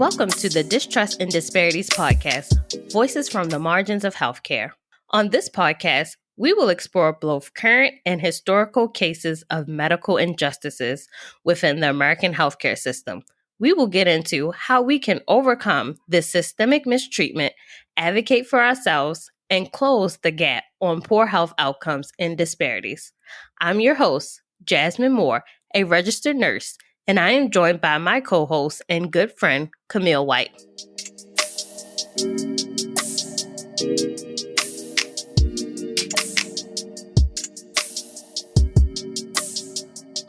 Welcome to the Distrust and Disparities podcast, voices from the margins of healthcare. On this podcast, we will explore both current and historical cases of medical injustices within the American healthcare system. We will get into how we can overcome this systemic mistreatment, advocate for ourselves, and close the gap on poor health outcomes and disparities. I'm your host, Jasmine Moore, a registered nurse, and I am joined by my co-host and good friend, Camille White.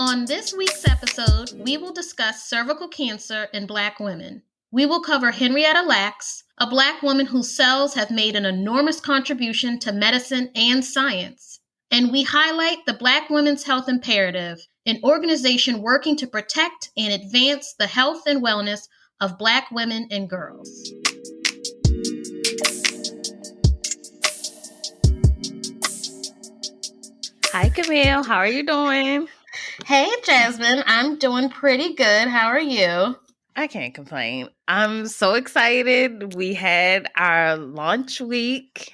On this week's episode, we will discuss cervical cancer in Black women. We will cover Henrietta Lacks, a Black woman whose cells have made an enormous contribution to medicine and science. And we highlight the Black Women's Health Imperative, an organization working to protect and advance the health and wellness of Black women and girls. Hi, Camille. How are you doing? Hey, Jasmine. I'm doing pretty good. How are you? I can't complain. I'm so excited. We had our launch week.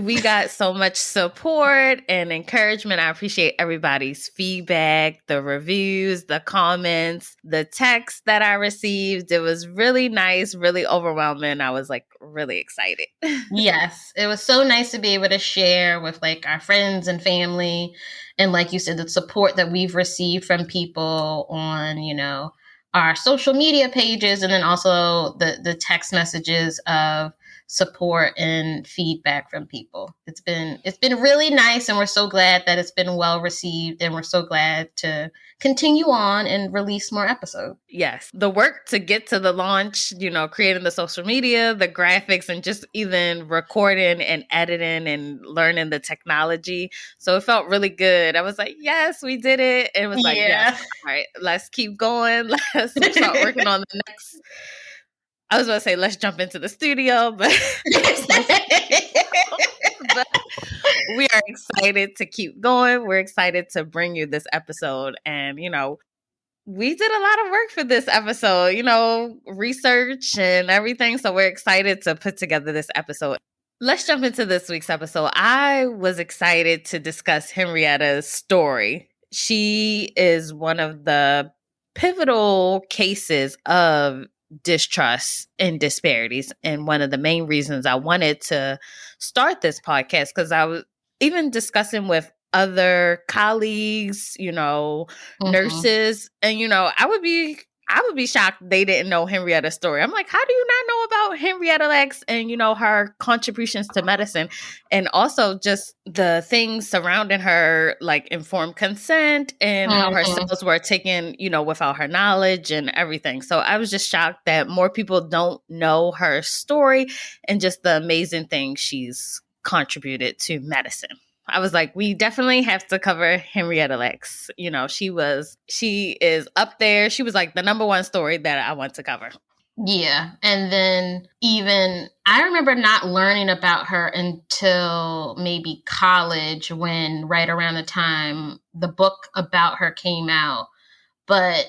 We got so much support and encouragement. I appreciate everybody's feedback, the reviews, the comments, the texts that I received. It was really nice, really overwhelming. I was really excited. Yes, it was so nice to be able to share with our friends and family. And like you said, the support that we've received from people on, our social media pages, and then also the text messages of support and feedback from people. It's been really nice, and we're so glad that it's been well received, and we're so glad to continue on and release more episodes. Yes, the work to get to the launch, creating the social media, the graphics, and just even recording and editing and learning the technology. So it felt really good. I was like, yes, we did it. And it was yes, all right, let's keep going. Let's start working on the next. I was about to say, let's jump into the studio, but we are excited to keep going. We're excited to bring you this episode. And, we did a lot of work for this episode, research and everything. So we're excited to put together this episode. Let's jump into this week's episode. I was excited to discuss Henrietta's story. She is one of the pivotal cases of distrust and disparities. And one of the main reasons I wanted to start this podcast, because I was even discussing with other colleagues, nurses, and, I would be shocked they didn't know Henrietta's story. I'm like, how do you not know about Henrietta Lacks and, her contributions to medicine, and also just the things surrounding her, like informed consent and how her cells were taken, without her knowledge and everything. So I was just shocked that more people don't know her story and just the amazing things she's contributed to medicine. I was like, we definitely have to cover Henrietta Lacks. She is up there. She was like the number one story that I want to cover. Yeah. And then even I remember not learning about her until maybe college, when right around the time the book about her came out. But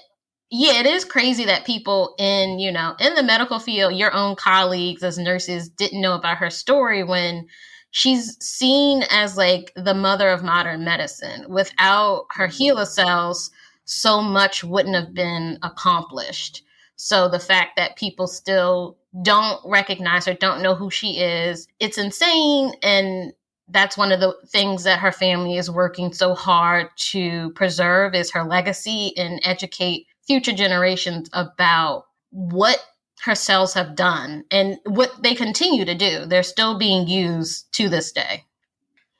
yeah, it is crazy that people in the medical field, your own colleagues as nurses, didn't know about her story when she's seen as the mother of modern medicine. Without her HeLa cells, so much wouldn't have been accomplished. So the fact that people still don't recognize her, don't know who she is, it's insane. And that's one of the things that her family is working so hard to preserve, is her legacy, and educate future generations about what her cells have done and what they continue to do. They're still being used to this day.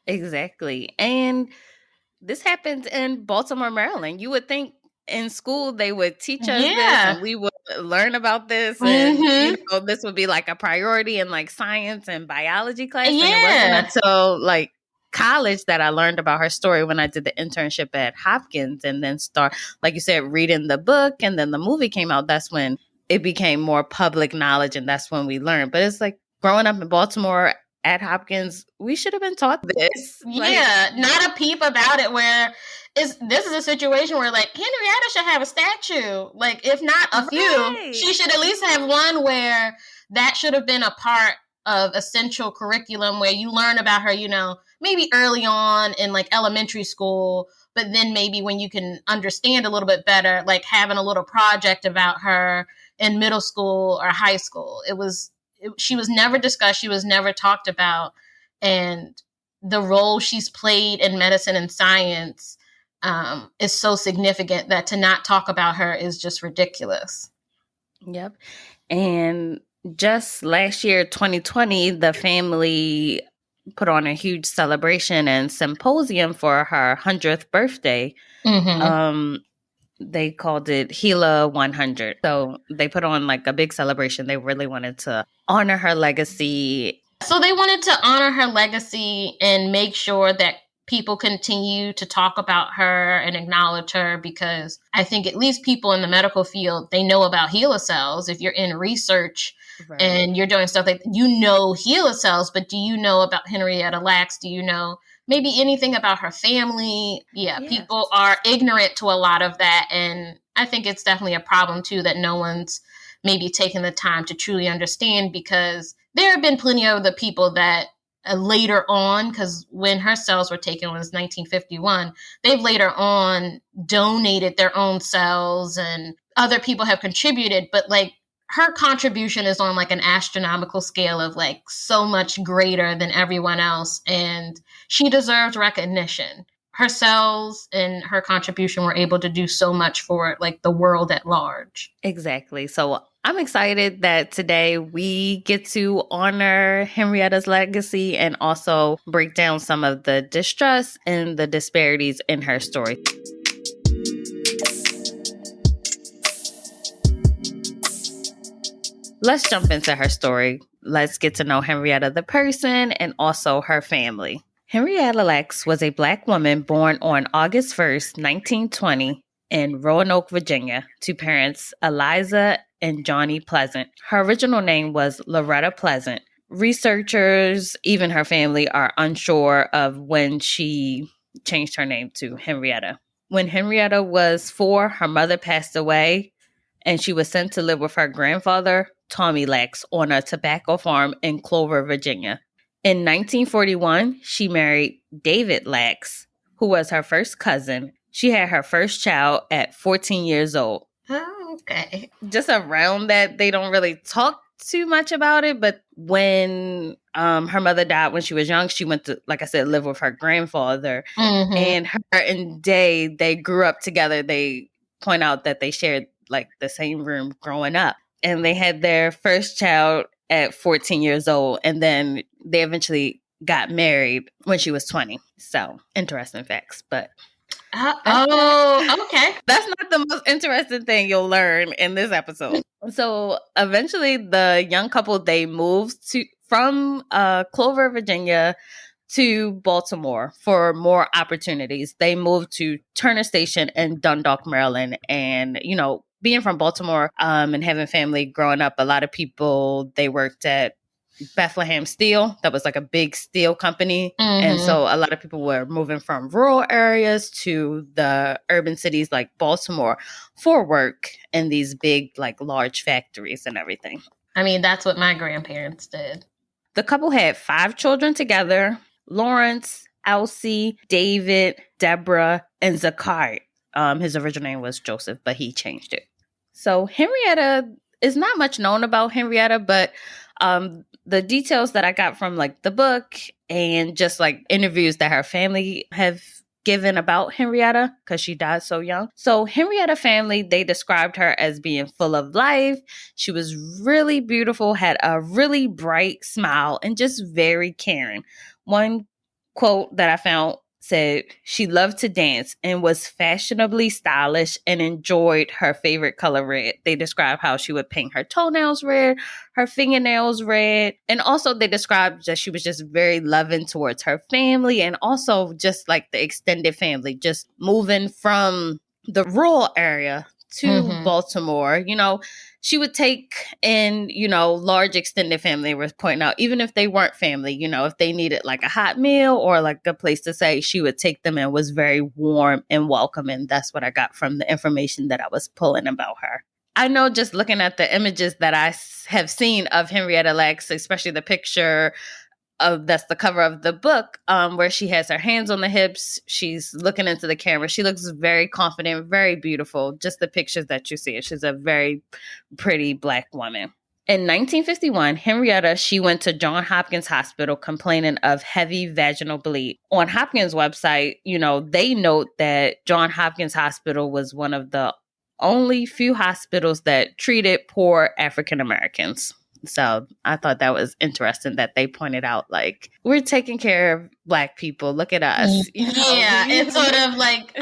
Exactly. And this happens in Baltimore, Maryland. You would think in school they would teach us this and we would learn about this, and this would be like a priority in science and biology class. And it wasn't until college that I learned about her story, when I did the internship at Hopkins, and then start, like you said, reading the book, and then the movie came out. That's when it became more public knowledge, and that's when we learned. But it's growing up in Baltimore at Hopkins, we should have been taught this. Yeah, not a peep about it where this is a situation where like Henrietta should have a statue. Like if not a few, she should at least have one where that should have been a part of essential curriculum where you learn about her, maybe early on in like elementary school, but then maybe when you can understand a little bit better, like having a little project about her in middle school or high school. She was never discussed, she was never talked about, and the role she's played in medicine and science is so significant that to not talk about her is just ridiculous. Yep. And just last year, 2020, the family put on a huge celebration and symposium for her 100th birthday. Mm-hmm. They called it Gila 100. So they put on like a big celebration. They really wanted to honor her legacy. So they wanted to honor her legacy and make sure that people continue to talk about her and acknowledge her, because I think at least people in the medical field, they know about HeLa cells. If you're in research and you're doing stuff like, HeLa cells, but do you know about Henrietta Lacks? Do you know maybe anything about her family? Yeah, people are ignorant to a lot of that. And I think it's definitely a problem too that no one's maybe taking the time to truly understand, because there have been plenty of the people that later on, because when her cells were taken was 1951, they've later on donated their own cells and other people have contributed, but like her contribution is on like an astronomical scale of like so much greater than everyone else, and she deserves recognition. Her cells and her contribution were able to do so much for like the world at large. Exactly. So I'm excited that today we get to honor Henrietta's legacy and also break down some of the distress and the disparities in her story. Let's jump into her story. Let's get to know Henrietta the person and also her family. Henrietta Lacks was a Black woman born on August 1st, 1920 in Roanoke, Virginia, to parents Eliza and Johnny Pleasant. Her original name was Loretta Pleasant. Researchers, even her family, are unsure of when she changed her name to Henrietta. When Henrietta was 4, her mother passed away, and she was sent to live with her grandfather, Tommy Lacks, on a tobacco farm in Clover, Virginia. In 1941, she married David Lacks, who was her first cousin. She had her first child at 14 years old. Oh, okay. Just around that, they don't really talk too much about it, but when her mother died when she was young, she went to, like I said, live with her grandfather. Mm-hmm. And her and Day, they grew up together. They point out that they shared like the same room growing up. And they had their first child at 14 years old. And then they eventually got married when she was 20. So interesting facts. But okay. That's not the most interesting thing you'll learn in this episode. So eventually the young couple, they moved from Clover, Virginia to Baltimore for more opportunities. They moved to Turner Station in Dundalk, Maryland. And, being from Baltimore and having family growing up, a lot of people, they worked at Bethlehem Steel. That was like a big steel company. Mm-hmm. And so a lot of people were moving from rural areas to the urban cities like Baltimore for work in these big, like large factories and everything. I mean, that's what my grandparents did. The couple had 5 children together: Lawrence, Elsie, David, Deborah, and Zachary. His original name was Joseph, but he changed it. So Henrietta is not much known about Henrietta, but the details that I got from like the book and just like interviews that her family have given about Henrietta, because she died so young. So Henrietta family, they described her as being full of life. She was really beautiful, had a really bright smile, and just very caring. One quote that I found said she loved to dance and was fashionably stylish and enjoyed her favorite color red. They described how she would paint her toenails red, her fingernails red, and also they described that she was just very loving towards her family and also just like the extended family, just moving from the rural area to Baltimore, she would take in, large extended family, was pointing out, even if they weren't family, if they needed like a hot meal or like a place to stay, she would take them and was very warm and welcoming. That's what I got from the information that I was pulling about her. I know just looking at the images that I have seen of Henrietta Lacks, especially the picture that's the cover of the book, where she has her hands on the hips. She's looking into the camera. She looks very confident, very beautiful. Just the pictures that you see. She's a very pretty Black woman. In 1951, Henrietta, she went to Johns Hopkins Hospital complaining of heavy vaginal bleed. On Hopkins' website, they note that Johns Hopkins Hospital was one of the only few hospitals that treated poor African Americans. So I thought that was interesting that they pointed out, like, we're taking care of Black people. Look at us. Yeah, it's sort of like,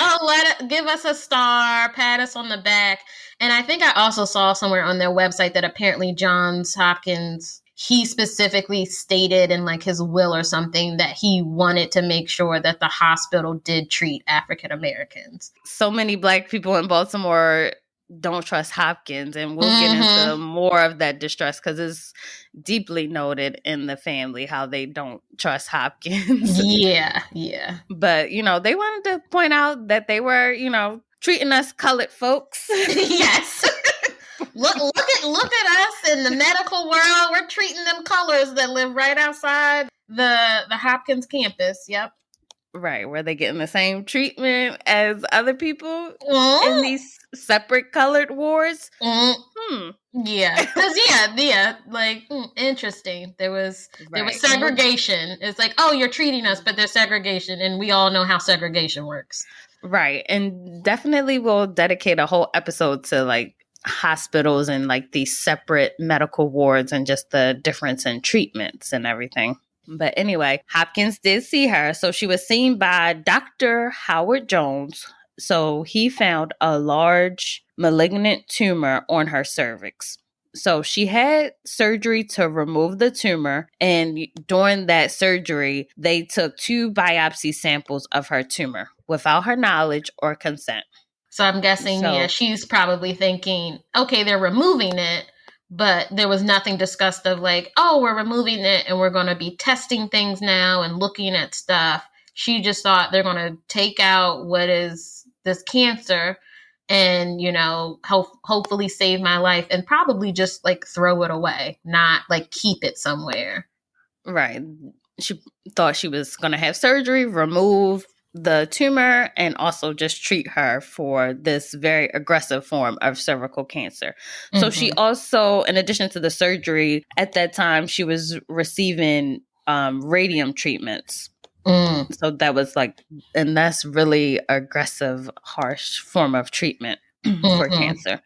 give us a star, pat us on the back. And I think I also saw somewhere on their website that apparently Johns Hopkins, he specifically stated in like his will or something that he wanted to make sure that the hospital did treat African Americans. So many Black people in Baltimore don't trust Hopkins, and we'll get into more of that distress because it's deeply noted in the family how they don't trust Hopkins. Yeah. But, they wanted to point out that they were, treating us colored folks. Yes. Look at us in the medical world. We're treating them colors that live right outside the Hopkins campus. Yep. Right, where they getting the same treatment as other people in these separate colored wards. Yeah, because interesting. There was segregation. It's like, oh, you're treating us, but there's segregation, and we all know how segregation works. Right, and definitely we'll dedicate a whole episode to like hospitals and like these separate medical wards and just the difference in treatments and everything. But anyway, Hopkins did see her. So she was seen by Dr. Howard Jones. So he found a large malignant tumor on her cervix. So she had surgery to remove the tumor. And during that surgery, they took 2 biopsy samples of her tumor without her knowledge or consent. So I'm guessing, she's probably thinking, okay, they're removing it. But there was nothing discussed of like, oh, we're removing it and we're going to be testing things now and looking at stuff. She just thought they're going to take out what is this cancer and, hopefully save my life and probably just like throw it away, not like keep it somewhere. Right. She thought she was going to have surgery, remove the tumor, and also just treat her for this very aggressive form of cervical cancer. So she also, in addition to the surgery, at that time, she was receiving radium treatments. So that was like, and that's really aggressive, harsh form of treatment for cancer.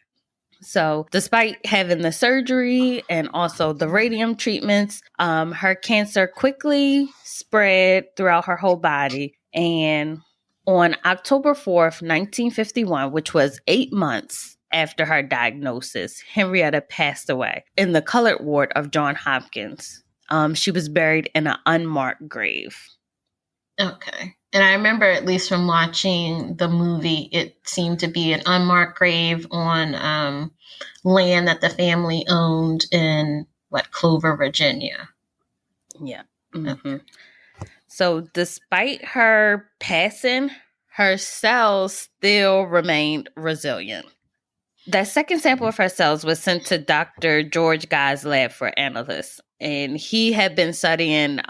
So despite having the surgery and also the radium treatments, her cancer quickly spread throughout her whole body. And on October 4th, 1951, which was 8 months after her diagnosis, Henrietta passed away in the colored ward of Johns Hopkins. She was buried in an unmarked grave. Okay. And I remember, at least from watching the movie, it seemed to be an unmarked grave on land that the family owned in, Clover, Virginia. Yeah. Okay. So despite her passing, her cells still remained resilient. That second sample of her cells was sent to Dr. George Guy's lab for analysis. And he had been studying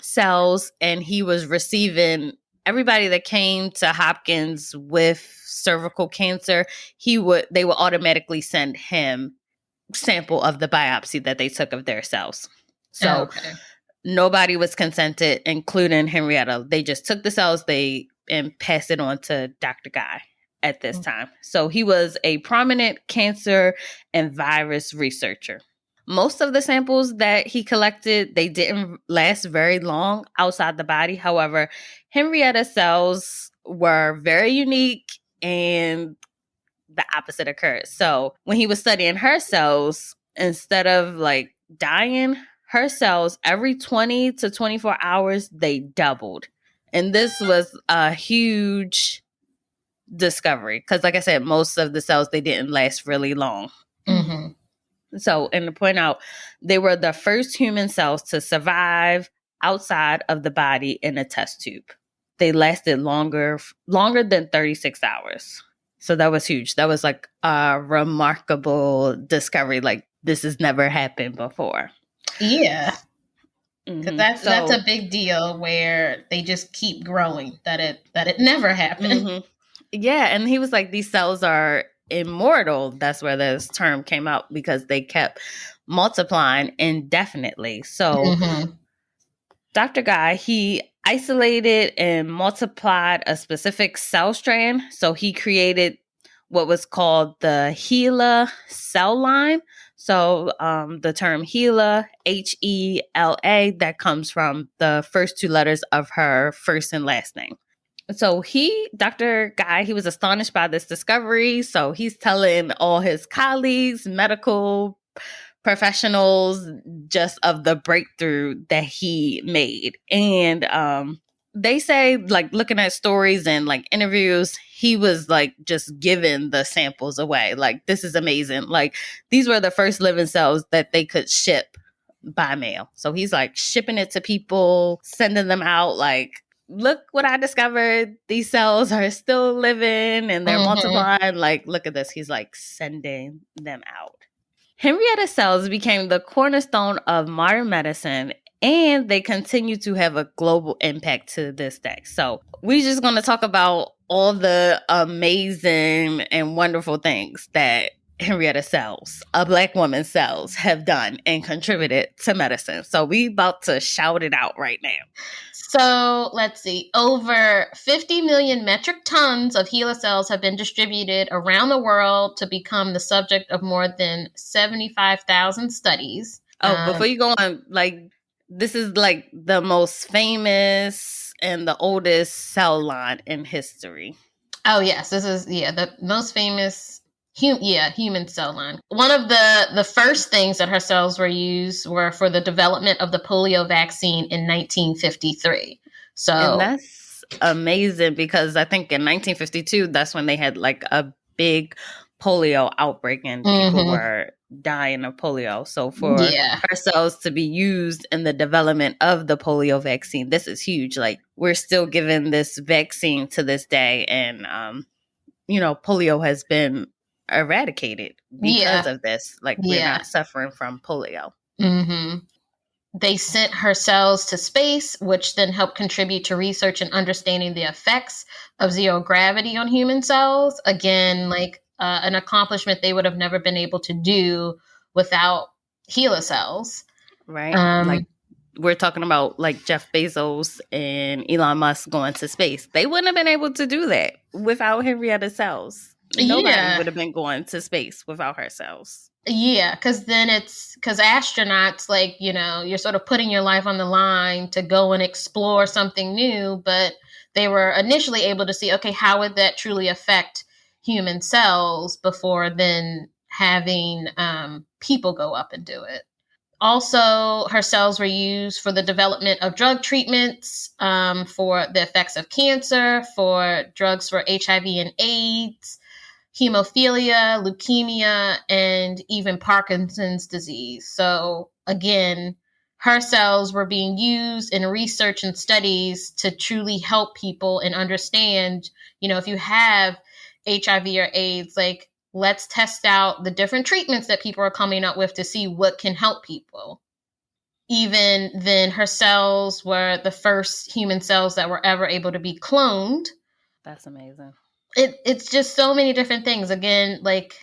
cells, and he was receiving everybody that came to Hopkins with cervical cancer. They would automatically send him sample of the biopsy that they took of their cells. So nobody was consented, including Henrietta. They just took the cells and passed it on to Dr. Guy at this time. So he was a prominent cancer and virus researcher. Most of the samples that he collected, they didn't last very long outside the body. However, Henrietta's cells were very unique, and the opposite occurred. So when he was studying her cells, instead of like dying, her cells every 20 to 24 hours, they doubled. And this was a huge discovery. Because like I said, most of the cells, they didn't last really long. Mm-hmm. So, and to point out, they were the first human cells to survive outside of the body in a test tube. They lasted longer than 36 hours. So that was huge. That was like a remarkable discovery. Like this has never happened before. Yeah. Because that's So a big deal where they just keep growing. That it never happened. yeah, and he was like, these cells are immortal. That's where this term came out because they kept multiplying indefinitely. So Mm-hmm. Dr. Guy, he isolated and multiplied a specific cell strand. So he created what was called the HeLa cell line. So the term HeLa, HeLa, that comes from the first two letters of her first and last name. So Dr. Guy, he was astonished by this discovery. So he's telling all his colleagues, medical professionals, just of the breakthrough that he made. And they say, like, looking at stories and like interviews, he was like just giving the samples away. Like, this is amazing. Like, these were the first living cells that they could ship by mail. So he's like shipping it to people, sending them out like, look what I discovered. These cells are still living and they're multiplying. Like, look at this. He's like sending them out. Henrietta cells became the cornerstone of modern medicine, and they continue to have a global impact to this day. So we're just going to talk about all the amazing and wonderful things that Henrietta cells, a Black woman's cells, have done and contributed to medicine. So we about to shout it out right now. So let's see. Over 50 million metric tons of HeLa cells have been distributed around the world to become the subject of more than 75,000 studies. Oh, before you go on, like, this is like the most famous and the oldest cell line in history. Oh, yes. This is, the most famous human cell line. One of the first things that her cells were used were for the development of the polio vaccine in 1953. So, and that's amazing because I think in 1952, that's when they had like a big polio outbreak and people were dying of polio. So for her cells to be used in the development of the polio vaccine, this is huge. Like, we're still giving this vaccine to this day, and polio has been eradicated because of this. Like, we're not suffering from polio. They sent her cells to space, which then helped contribute to research and understanding the effects of zero gravity on human cells. Again, like an accomplishment they would have never been able to do without HeLa cells. Right. Like, we're talking about like Jeff Bezos and Elon Musk going to space. They wouldn't have been able to do that without Henrietta cells. Nobody would have been going to space without her cells. Yeah, because astronauts, like, you're sort of putting your life on the line to go and explore something new, but they were initially able to see, okay, how would that truly affect human cells before then having people go up and do it. Also, her cells were used for the development of drug treatments, for the effects of cancer, for drugs for HIV and AIDS, hemophilia, leukemia, and even Parkinson's disease. So again, her cells were being used in research and studies to truly help people and understand, if you have HIV or AIDS, like, let's test out the different treatments that people are coming up with to see what can help people. Even then, her cells were the first human cells that were ever able to be cloned. That's amazing. It's just so many different things. Again, like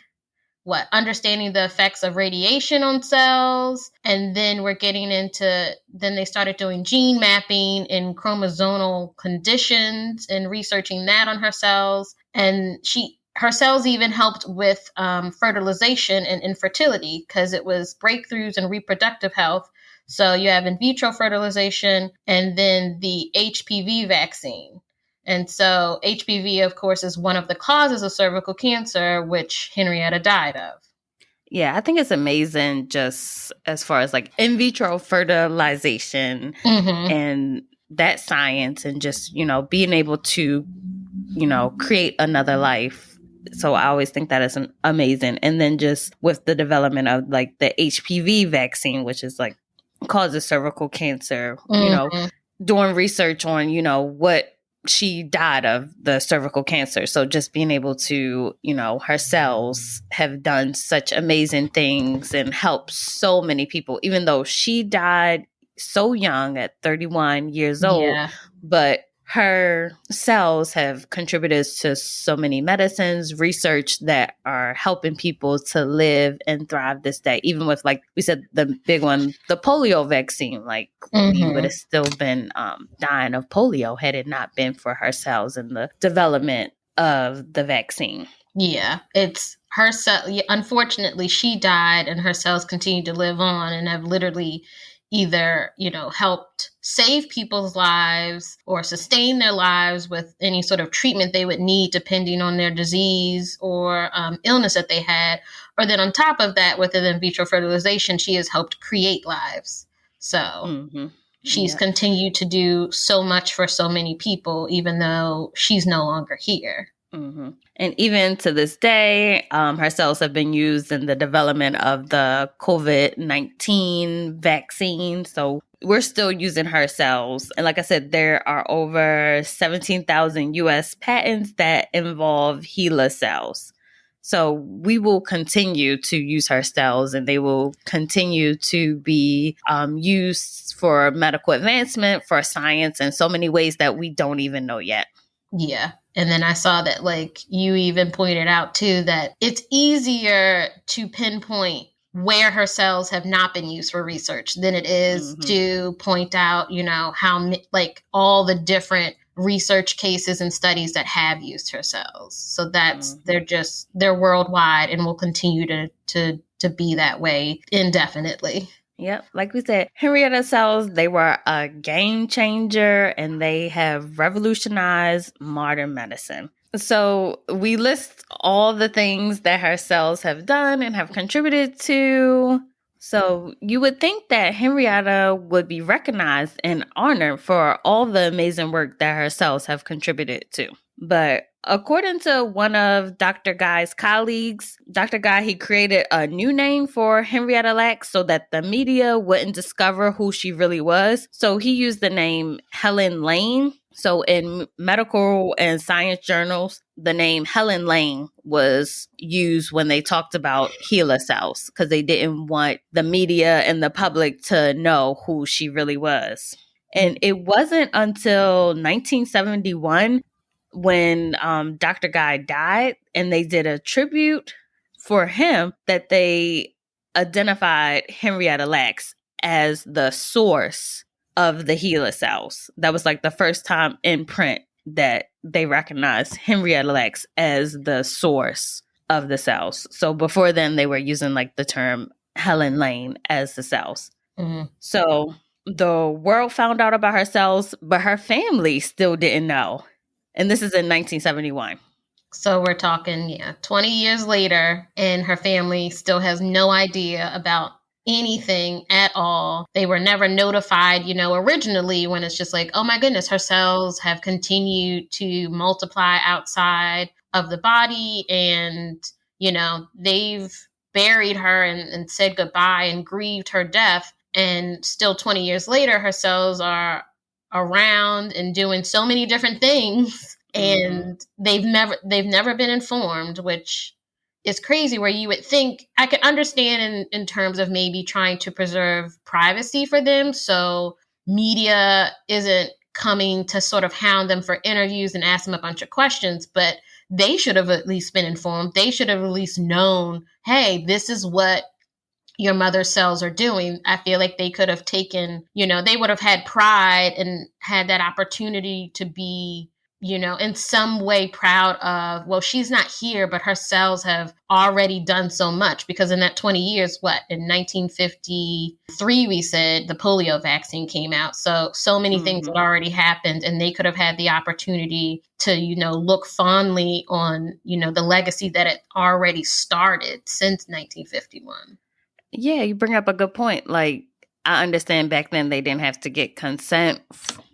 understanding the effects of radiation on cells. And then we're getting into, then they started doing gene mapping in chromosomal conditions and researching that on her cells. And her cells even helped with fertilization and infertility because it was breakthroughs in reproductive health. So you have in vitro fertilization and then the HPV vaccine. And so HPV, of course, is one of the causes of cervical cancer, which Henrietta died of. Yeah, I think it's amazing just as far as like in vitro fertilization and that science and just, being able to create another life. So I always think that is amazing. And then just with the development of like the HPV vaccine, which is like causes cervical cancer, Mm-hmm. doing research on, what she died of the cervical cancer. So just being able to, her cells have done such amazing things and helped so many people, even though she died so young at 31 years old. Yeah. But her cells have contributed to so many medicines, research that are helping people to live and thrive this day. Even with, like we said, the big one, the polio vaccine, like we would Mm-hmm. have still been dying of polio had it not been for her cells and the development of the vaccine. Yeah, it's her cell. Unfortunately, she died, and her cells continue to live on, and have literally either helped save people's lives or sustain their lives with any sort of treatment they would need, depending on their disease or illness that they had. Or then on top of that, with an in vitro fertilization, she has helped create lives. So Mm-hmm. she's Yeah. continued to do so much for so many people, even though she's no longer here. Mm-hmm. And even to this day, her cells have been used in the development of the COVID-19 vaccine. So we're still using her cells. And like I said, there are over 17,000 US patents that involve HeLa cells. So we will continue to use her cells, and they will continue to be used for medical advancement, for science, in so many ways that we don't even know yet. Yeah. And then I saw that, like, you even pointed out too, that it's easier to pinpoint where her cells have not been used for research than it is Mm-hmm. to point out, how, like, all the different research cases and studies that have used her cells. So that's, Mm-hmm. they're worldwide and will continue to be that way indefinitely. Yep. Like we said, Henrietta cells, they were a game changer and they have revolutionized modern medicine. So we list all the things that her cells have done and have contributed to. So you would think that Henrietta would be recognized and honored for all the amazing work that her cells have contributed to. But according to one of Dr. Guy's colleagues, Dr. Guy, he created a new name for Henrietta Lacks so that the media wouldn't discover who she really was. So he used the name Helen Lane. So in medical and science journals, the name Helen Lane was used when they talked about HeLa cells because they didn't want the media and the public to know who she really was. And it wasn't until 1971 when Dr. Guy died and they did a tribute for him that they identified Henrietta Lacks as the source of the HeLa cells. That was like the first time in print that they recognized Henrietta Lacks as the source of the cells. So before then, they were using like the term Helen Lane as the cells. Mm-hmm. So the world found out about her cells, but her family still didn't know. And this is in 1971. So we're talking, 20 years later, and her family still has no idea about anything at all. They were never notified, originally, when it's just like, oh my goodness, her cells have continued to multiply outside of the body. And, they've buried her and said goodbye and grieved her death. And still 20 years later, her cells are around and doing so many different things. Mm-hmm. And they've never been informed, which is crazy, where you would think I could understand in terms of maybe trying to preserve privacy for them, so media isn't coming to sort of hound them for interviews and ask them a bunch of questions, but they should have at least been informed. They should have at least known, hey, this is what your mother's cells are doing. I feel like they could have taken, they would have had pride and had that opportunity to be, in some way proud of, well, she's not here, but her cells have already done so much. Because in that 20 years, in 1953, we said the polio vaccine came out. So many things Mm-hmm. had already happened, and they could have had the opportunity to, look fondly on, the legacy that had already started since 1951. Yeah, you bring up a good point. Like, I understand back then they didn't have to get consent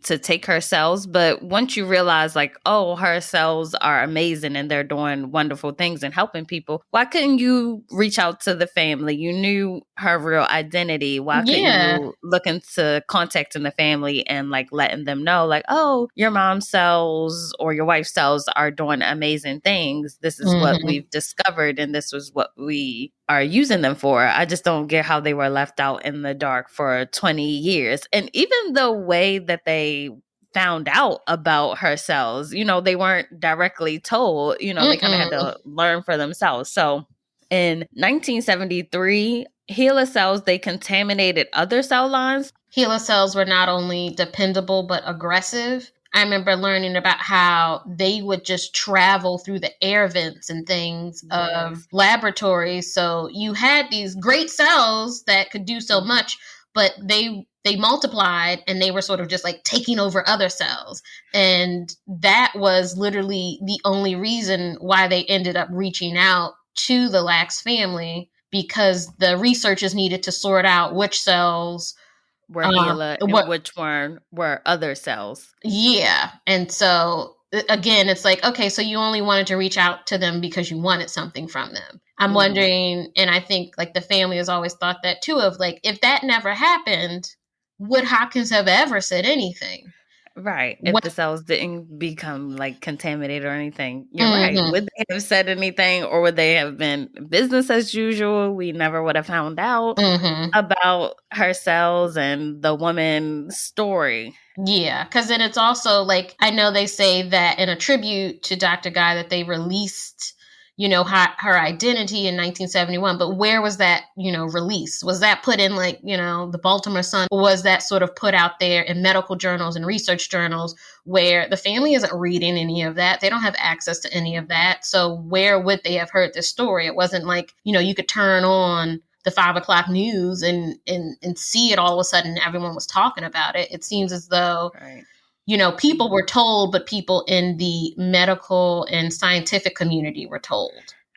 to take her cells, but once you realize like, oh, her cells are amazing and they're doing wonderful things and helping people, why couldn't you reach out to the family? You knew her real identity. Why couldn't Yeah. you look into contacting the family and like letting them know like, oh, your mom's cells or your wife's cells are doing amazing things. This is what Mm-hmm. we've discovered and this was what we are using them for. I just don't get how they were left out in the dark for 20 years. And even the way that they found out about her cells, you know, they weren't directly told, you know, they kind of had Mm-mm. to learn for themselves. So in 1973, HeLa cells, they contaminated other cell lines. HeLa cells were not only dependable but aggressive. I remember learning about how they would just travel through the air vents and things of Yes. laboratories. So you had these great cells that could do so much, but they multiplied and they were sort of just like taking over other cells. And that was literally the only reason why they ended up reaching out to the Lacks family, because the researchers needed to sort out which cells Were HeLa and what which one were other cells. yeah. And so again, it's like, okay, so you only wanted to reach out to them because you wanted something from them. I'm Mhm. wondering, and I think like the family has always thought that too, of like, if that never happened, would Hopkins have ever said anything? Right. If What? the cells didn't become like contaminated or anything, you're right. Mhm. Would they have said anything or would they have been business as usual? We never would have found out Mhm. about her cells and the woman's story. Yeah, because then it's also like, I know they say that in a tribute to Dr. Guy that they released, her identity in 1971. But where was that, release? Was that put in like, the Baltimore Sun? Or was that sort of put out there in medical journals and research journals where the family isn't reading any of that? They don't have access to any of that. So where would they have heard this story? It wasn't like, you could turn on the 5 o'clock news and see it all of a sudden everyone was talking about it. It seems as though, Right. people were told, but people in the medical and scientific community were told.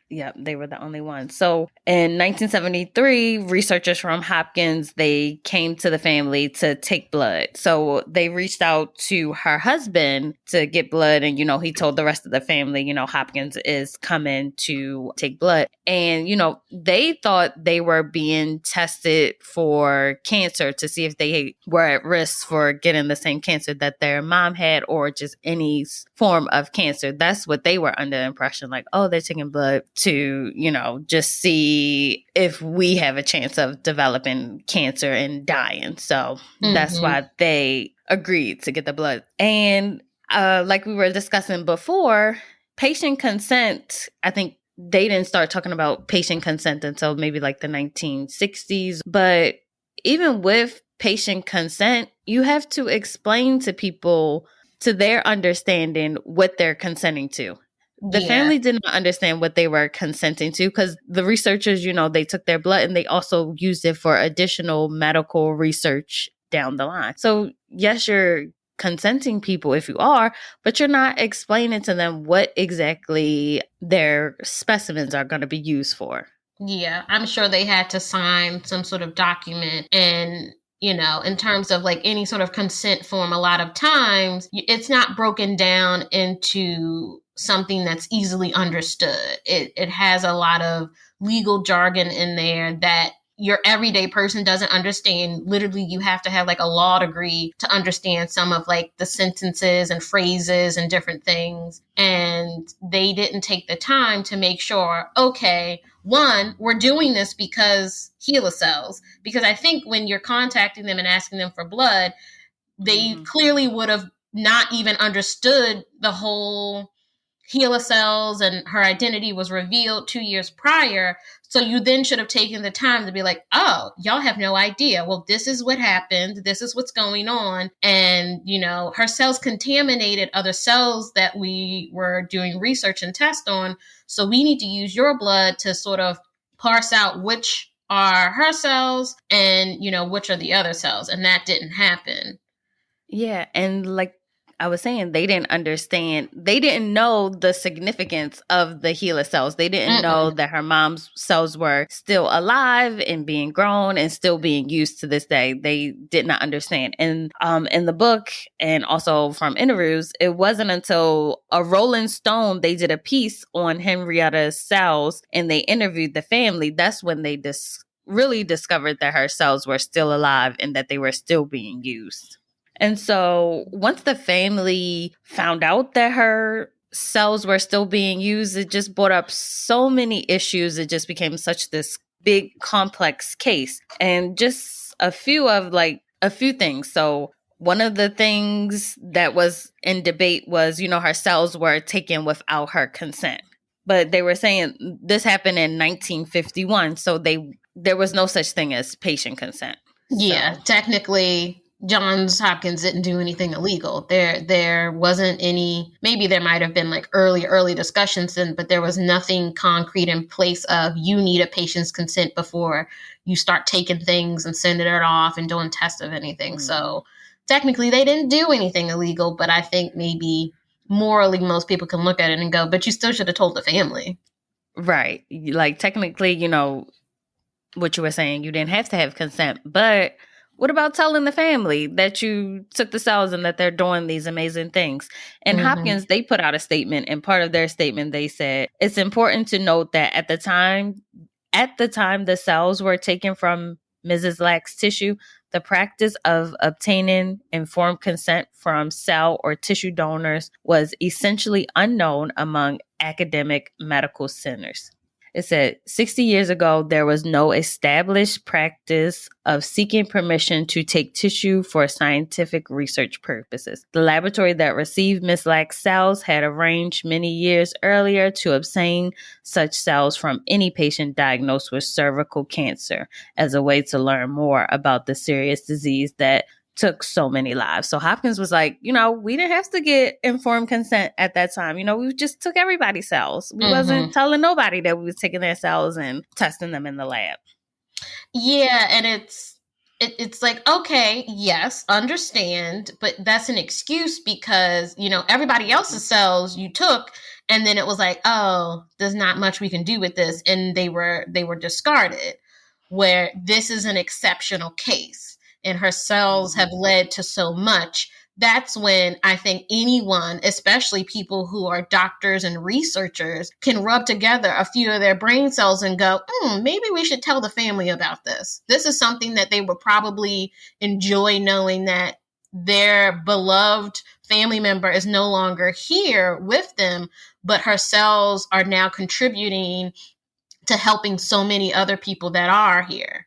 Yep, they were the only ones. So in 1973, researchers from Hopkins, they came to the family to take blood. So they reached out to her husband to get blood. And, he told the rest of the family, Hopkins is coming to take blood. And, they thought they were being tested for cancer to see if they were at risk for getting the same cancer that their mom had or just any form of cancer. That's what they were under the impression, like, oh, they're taking blood to, just see if we have a chance of developing cancer and dying. So that's Mm-hmm. why they agreed to get the blood. And like we were discussing before, patient consent, I think they didn't start talking about patient consent until maybe like the 1960s. But even with patient consent, you have to explain to people, to their understanding, what they're consenting to. The Yeah. family did not understand what they were consenting to because the researchers, they took their blood and they also used it for additional medical research down the line. So, yes, you're consenting people if you are, but you're not explaining to them what exactly their specimens are going to be used for. Yeah, I'm sure they had to sign some sort of document. And, in terms of like any sort of consent form, a lot of times it's not broken down into something that's easily understood. It has a lot of legal jargon in there that your everyday person doesn't understand. Literally, you have to have like a law degree to understand some of like the sentences and phrases and different things. And they didn't take the time to make sure, okay, one, we're doing this because HeLa cells. Because I think when you're contacting them and asking them for blood, they clearly would have not even understood the whole HeLa cells, and her identity was revealed 2 years prior. So you then should have taken the time to be like, oh, y'all have no idea. Well, this is what happened. This is what's going on. And, her cells contaminated other cells that we were doing research and test on. So we need to use your blood to sort of parse out which are her cells and, which are the other cells. And that didn't happen. Yeah, and like I was saying they didn't understand. They didn't know the significance of the HeLa cells. They didn't know Mm-mm. that her mom's cells were still alive and being grown and still being used to this day. They did not understand. And in the book and also from interviews, it wasn't until a Rolling Stone, they did a piece on Henrietta's cells and they interviewed the family. That's when they really discovered that her cells were still alive and that they were still being used. And so once the family found out that her cells were still being used, it just brought up so many issues. It just became such this big complex case. And just a few things. So one of the things that was in debate was, her cells were taken without her consent. But they were saying this happened in 1951. So there was no such thing as patient consent. Yeah, So technically, Johns Hopkins didn't do anything illegal. There wasn't any. Maybe there might have been like early discussions, but there was nothing concrete in place of you need a patient's consent before you start taking things and sending it off and doing tests of anything. So technically, they didn't do anything illegal. But I think maybe morally, most people can look at it and go, "But you still should have told the family." right. Like technically, what you were saying, you didn't have to have consent, but what about telling the family that you took the cells and that they're doing these amazing things? And Mm-hmm. Hopkins, they put out a statement, and part of their statement, they said, it's important to note that at the time the cells were taken from Mrs. Lack's tissue, the practice of obtaining informed consent from cell or tissue donors was essentially unknown among academic medical centers. It said 60 years ago, there was no established practice of seeking permission to take tissue for scientific research purposes. The laboratory that received Miss Lack's cells had arranged many years earlier to obtain such cells from any patient diagnosed with cervical cancer as a way to learn more about the serious disease that took so many lives. So Hopkins was like, we didn't have to get informed consent at that time. We just took everybody's cells. We Mm-hmm. wasn't telling nobody that we was taking their cells and testing them in the lab. Yeah, and it's like, okay, yes, understand, but that's an excuse because, everybody else's cells you took and then it was like, oh, there's not much we can do with this, and they were discarded. Where this is an exceptional case and her cells have led to so much, that's when I think anyone, especially people who are doctors and researchers, can rub together a few of their brain cells and go, maybe we should tell the family about this. This is something that they would probably enjoy, knowing that their beloved family member is no longer here with them, but her cells are now contributing to helping so many other people that are here.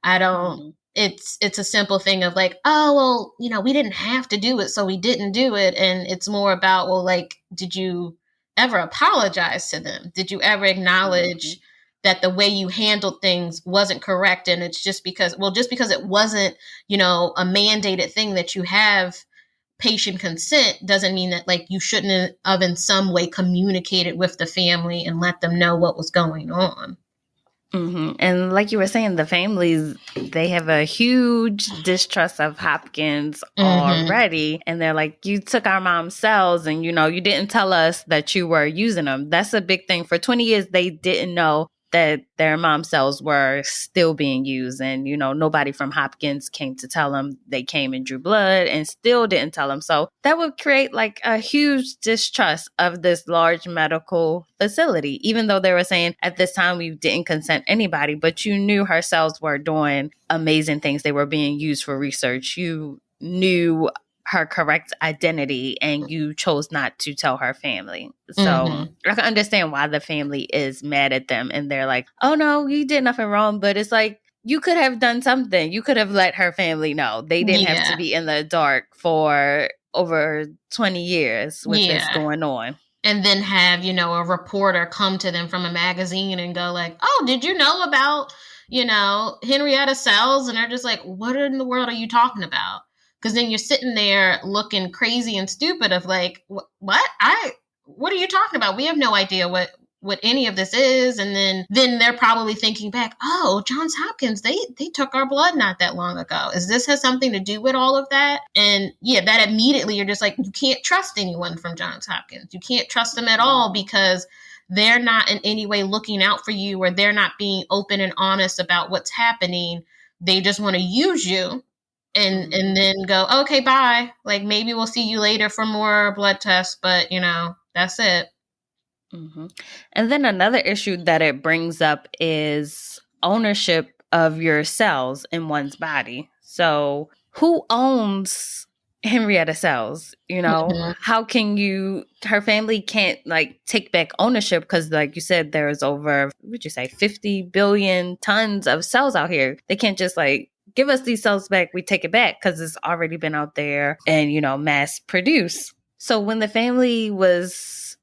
I don't Mm-hmm. it's a simple thing of like, oh, well, we didn't have to do it, so we didn't do it. And it's more about, well, like, did you ever apologize to them? Did you ever Mm-hmm. acknowledge that the way you handled things wasn't correct? And it's just because it wasn't, a mandated thing that you have patient consent doesn't mean that like you shouldn't have in some way communicated with the family and let them know what was going on. Mm-hmm. And like you were saying, the families, they have a huge distrust of Hopkins Mm-hmm. already. And they're like, you took our mom's cells and, you didn't tell us that you were using them. That's a big thing. For 20 years, they didn't know that their mom cells were still being used. And, nobody from Hopkins came to tell them. They came and drew blood and still didn't tell them. So that would create like a huge distrust of this large medical facility, even though they were saying at this time we didn't consent anybody, but you knew her cells were doing amazing things. They were being used for research. You knew her correct identity and you chose not to tell her family. So Mm-hmm. I can understand why the family is mad at them and they're like, oh no, you did nothing wrong. But it's like, you could have done something. You could have let her family know. They didn't have to Yeah. be in the dark for over 20 years with this Yeah. going on. And then have, a reporter come to them from a magazine and go like, oh, did you know about, Henrietta Sells? And they're just like, what in the world are you talking about? Because then you're sitting there looking crazy and stupid of like, what? What are you talking about? We have no idea what any of this is. And then they're probably thinking back, oh, Johns Hopkins, they took our blood not that long ago. Is this has something to do with all of that? And yeah, that immediately you're just like, you can't trust anyone from Johns Hopkins. You can't trust them at all because they're not in any way looking out for you, or they're not being open and honest about what's happening. They just want to use you and then go, okay, bye. Like, maybe we'll see you later for more blood tests, but that's it. Mm-hmm. And then another issue that it brings up is ownership of your cells in one's body. So who owns Henrietta cells? Mm-hmm. How can her family can't like take back ownership because like you said, there's over, would you say 50 billion tons of cells out here. They can't just like give us these cells back. We take it back because it's already been out there and, mass produced. So when the family was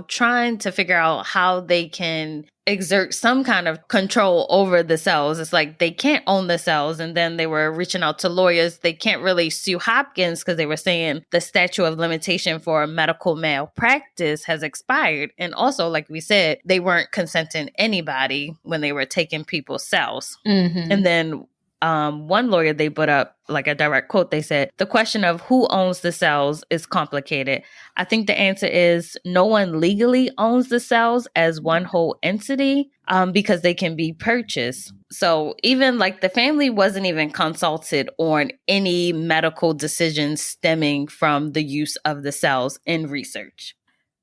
trying to figure out how they can exert some kind of control over the cells. It's like they can't own the cells. And then they were reaching out to lawyers. They can't really sue Hopkins because they were saying the statute of limitation for medical malpractice has expired. And also, like we said, they weren't consenting anybody when they were taking people's cells. Mm-hmm. And then one lawyer, they put up like a direct quote. They said, the question of who owns the cells is complicated. I think the answer is no one legally owns the cells as one whole entity because they can be purchased. So even like the family wasn't even consulted on any medical decisions stemming from the use of the cells in research.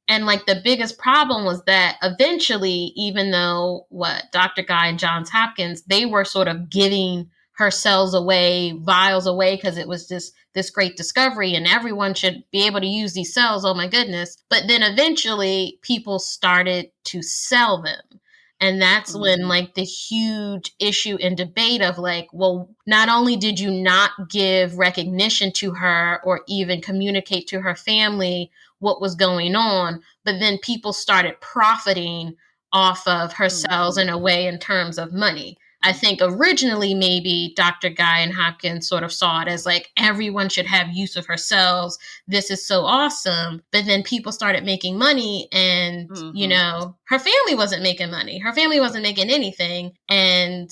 And like the biggest problem was that eventually, even though Dr. Guy and Johns Hopkins, they were sort of giving her cells away, vials away, because it was this great discovery and everyone should be able to use these cells. Oh my goodness. But then eventually people started to sell them. And that's when like the huge issue and debate of like, well, not only did you not give recognition to her or even communicate to her family what was going on, but then people started profiting off of her cells in a way in terms of money. I think originally maybe Dr. Guy and Hopkins sort of saw it as like everyone should have use of her cells. This is so awesome. But then people started making money and, her family wasn't making money. Her family wasn't making anything. And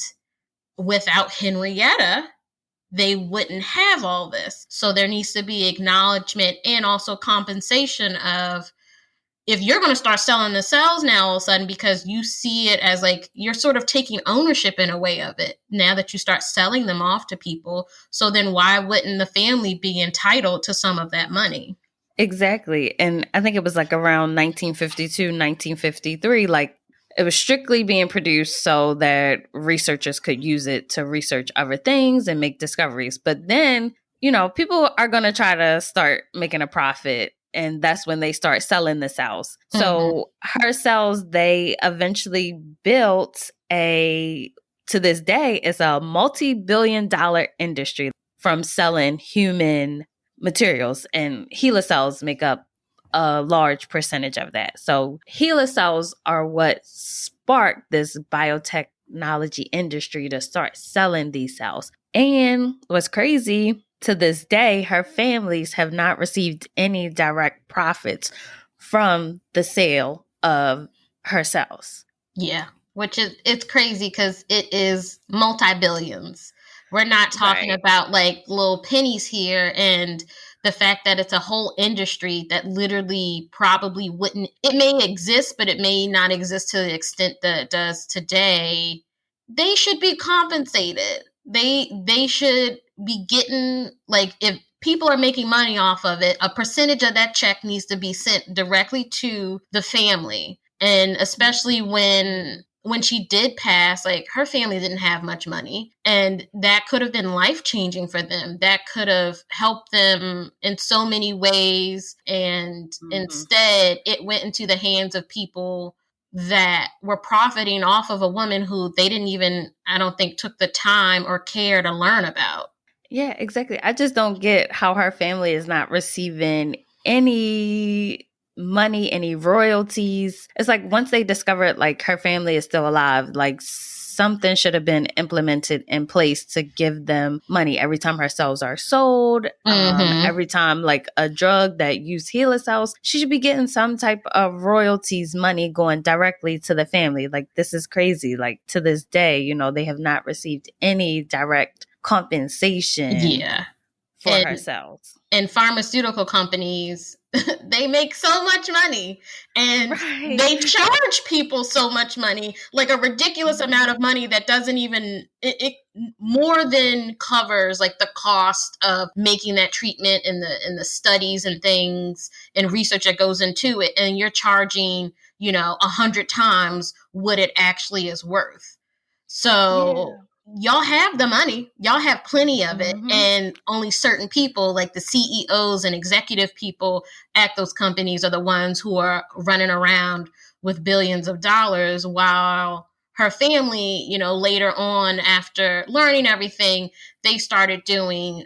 without Henrietta, they wouldn't have all this. So there needs to be acknowledgement and also compensation of, if you're going to start selling the cells now all of a sudden because you see it as like you're sort of taking ownership in a way of it now that you start selling them off to people. So then why wouldn't the family be entitled to some of that money? Exactly. And I think it was like around 1952, 1953, like it was strictly being produced so that researchers could use it to research other things and make discoveries. But then, people are going to try to start making a profit. And that's when they start selling the cells. So her cells, they eventually built to this day, is a multi-billion-dollar industry from selling human materials. And HeLa cells make up a large percentage of that. So HeLa cells are what sparked this biotechnology industry to start selling these cells. And what's crazy, to this day, her families have not received any direct profits from the sale of her cells. Yeah, which it's crazy because it is multi-billions. We're not talking about like little pennies here, and the fact that it's a whole industry that literally probably wouldn't, it may exist, but it may not exist to the extent that it does today. They should be compensated. They should be getting, like, if people are making money off of it, a percentage of that check needs to be sent directly to the family. And especially when she did pass, like, her family didn't have much money, and that could have been life-changing for them. That could have helped them in so many ways, and instead it went into the hands of people that were profiting off of a woman who they didn't even, I don't think, took the time or care to learn about. Yeah, exactly. I just don't get how her family is not receiving any money, any royalties. It's like once they discovered like her family is still alive, like something should have been implemented in place to give them money every time her cells are sold. Mm-hmm. Every time like a drug that used HeLa cells, she should be getting some type of royalties money going directly to the family. Like this is crazy. Like to this day, you know, they have not received any direct compensation Yeah. for her And cells. and pharmaceutical companies, they make so much money, and Right. they charge people so much money, like a ridiculous amount of money that doesn't even it more than covers like the cost of making that treatment and the studies and things and research that goes into it, and you're charging 100 times what it actually is worth. Yeah. So y'all have the money, y'all have plenty of it, Mm-hmm. and only certain people, like the CEOs and executive people at those companies, are the ones who are running around with billions of dollars, while her family, later on, after learning everything, they started doing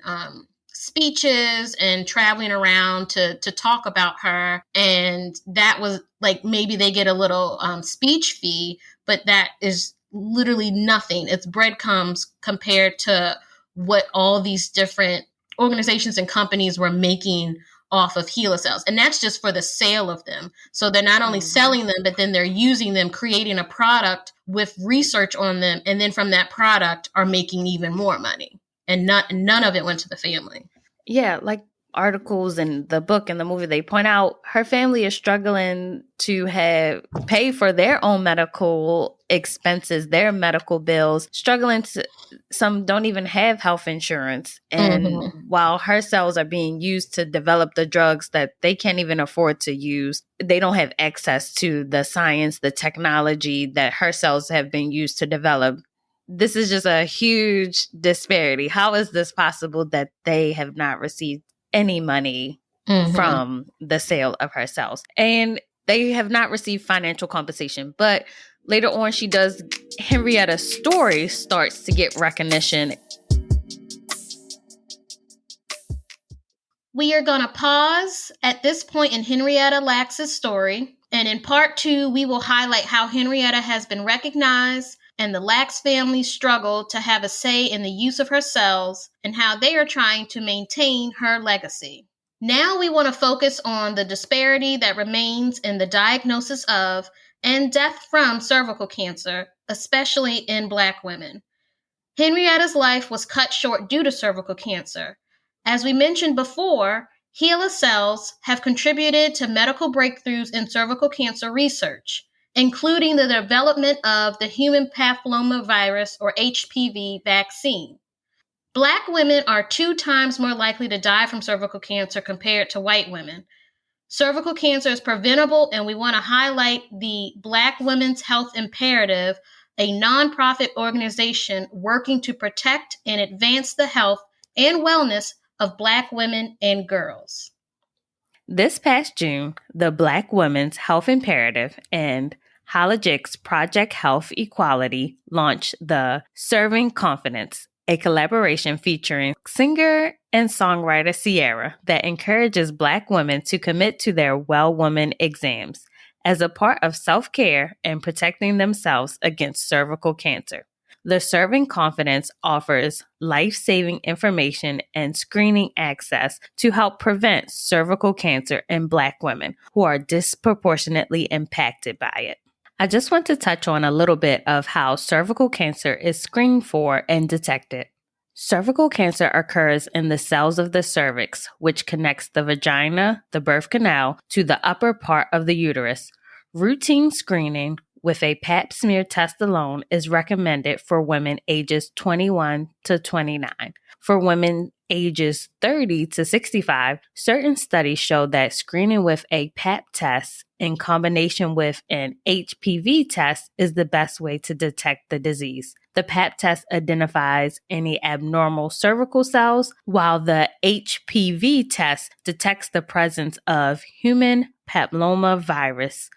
speeches and traveling around to talk about her. And that was like, maybe they get a little speech fee, but that is literally nothing. It's breadcrumbs compared to what all these different organizations and companies were making off of HeLa cells. And that's just for the sale of them. So they're not only Mm-hmm. selling them, but then they're using them, creating a product with research on them. And then from that product are making even more money. And none of it went to the family. Yeah, like articles in the book and the movie, they point out her family is struggling to have pay for their own medical expenses, their medical bills, struggling to some don't even have health insurance. And Mm-hmm. while her cells are being used to develop the drugs that they can't even afford to use, they don't have access to the science, the technology that her cells have been used to develop. This is just a huge disparity. How is this possible that they have not received any money Mm-hmm. from the sale of her cells? And they have not received financial compensation. But later on, she does, Henrietta's story starts to get recognition. We are going to pause at this point in Henrietta Lacks' story. And in part 2, we will highlight how Henrietta has been recognized and the Lacks family struggle to have a say in the use of her cells and how they are trying to maintain her legacy. Now we want to focus on the disparity that remains in the diagnosis of and death from cervical cancer, especially in Black women. Henrietta's life was cut short due to cervical cancer. As we mentioned before, HeLa cells have contributed to medical breakthroughs in cervical cancer research, including the development of the human papillomavirus or HPV vaccine. Black women are 2 times more likely to die from cervical cancer compared to white women. Cervical cancer is preventable, and we want to highlight the Black Women's Health Imperative, a nonprofit organization working to protect and advance the health and wellness of Black women and girls. This past June, the Black Women's Health Imperative and Hologic's Project Health Equality launched the Serving Confidence, a collaboration featuring singer and songwriter Sierra that encourages Black women to commit to their Well Woman exams as a part of self-care and protecting themselves against cervical cancer. The Serving Confidence offers life-saving information and screening access to help prevent cervical cancer in Black women who are disproportionately impacted by it. I just want to touch on a little bit of how cervical cancer is screened for and detected. Cervical cancer occurs in the cells of the cervix, which connects the vagina, the birth canal, to the upper part of the uterus. Routine screening with a pap smear test alone is recommended for women ages 21 to 29. For women ages 30 to 65, certain studies show that screening with a pap test in combination with an HPV test is the best way to detect the disease. The pap test identifies any abnormal cervical cells, while the HPV test detects the presence of human papillomavirus,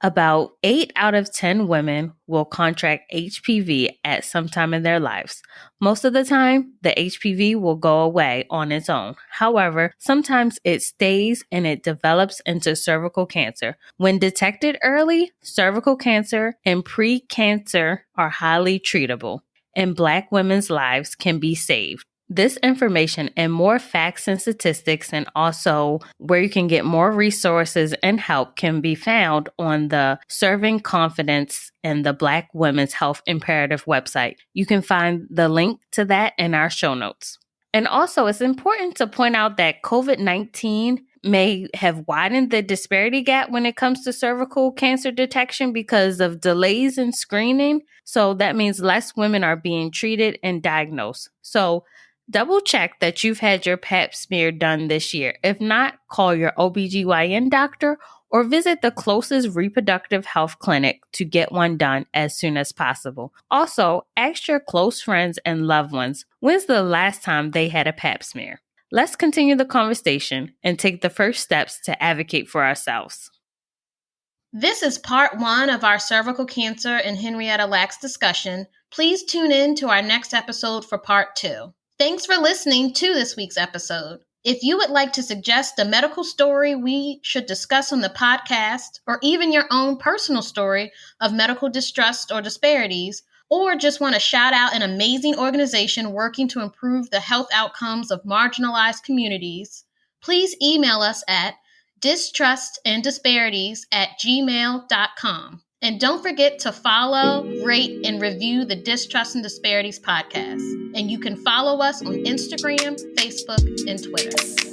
About 8 out of 10 women will contract HPV at some time in their lives. Most of the time, the HPV will go away on its own. However, sometimes it stays and it develops into cervical cancer. When detected early, cervical cancer and precancer are highly treatable, and Black women's lives can be saved. This information and more facts and statistics, and also where you can get more resources and help, can be found on the Serving Confidence and the Black Women's Health Imperative website. You can find the link to that in our show notes. And also, it's important to point out that COVID-19 may have widened the disparity gap when it comes to cervical cancer detection because of delays in screening. So that means less women are being treated and diagnosed. So double check that you've had your pap smear done this year. If not, call your OBGYN doctor or visit the closest reproductive health clinic to get one done as soon as possible. Also, ask your close friends and loved ones, when's the last time they had a pap smear? Let's continue the conversation and take the first steps to advocate for ourselves. This is part 1 of our cervical cancer and Henrietta Lacks discussion. Please tune in to our next episode for part 2. Thanks for listening to this week's episode. If you would like to suggest a medical story we should discuss on the podcast, or even your own personal story of medical distrust or disparities, or just want to shout out an amazing organization working to improve the health outcomes of marginalized communities, please email us at distrustanddisparities@gmail.com. And don't forget to follow, rate, and review the Distrust and Disparities podcast. And you can follow us on Instagram, Facebook, and Twitter.